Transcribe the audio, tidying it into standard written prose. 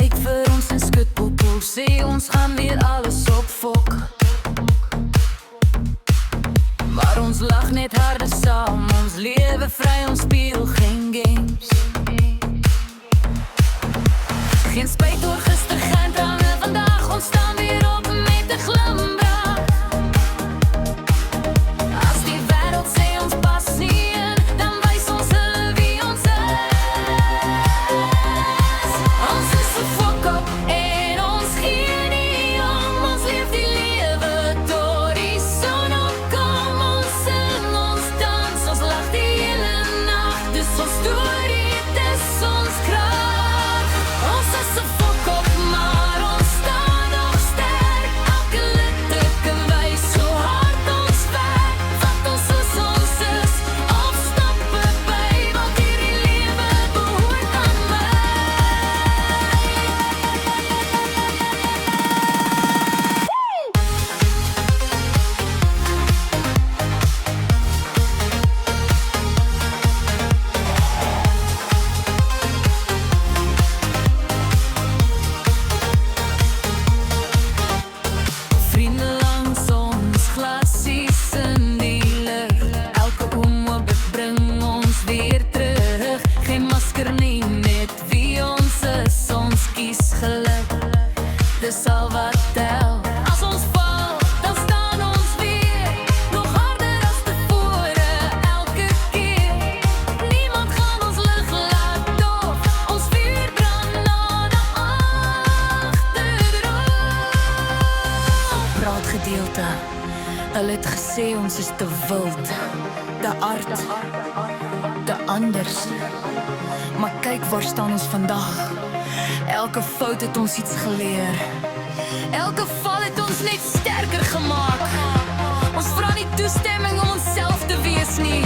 kyk vir ons en skud poepel, sê ons gaan weer alles op fok. Maar ons lag net harder saam, ons lewe vry, ons speel geen games. Geen spijt oor gister, geen trane vandag, ons staan weer op met 'n glimlach. As die wêreld sê ons pas nie in, dan wys ons hulle wie ons is. Ons is 'n fok op en ons gee nie om, ons leef die lewe tot die son opkom. Ons sing, ons dans, ons lag die hele nag, dis ons storie, dis ons krag. Ons is 'n fok op, maar ons staan nog sterk. Elke litteke wys hoe hard ons werk. Vat ons soos ons is, of stap verby, want hierdie lewe behoort aan my. Vrienden langs ons, glasies in die lug. Elke oomblik bring ons weer terug. Geen masker nie, net wie ons is, ons kies geluk. Dis al wat tel. As ons val, dan staan ons weer nog harder as tevore, elke keer. Niemand gaan ons lig laat dof, ons vuur brand na de agterrug. Praat gedeelte, hulle het gesê ons is te wild, te aard, te anders. Maar kyk waar staan ons vandag. Elke fout het ons iets geleer. Elke val het ons net sterker gemaak. Ons vra nie toestemming om onsself te wees nie.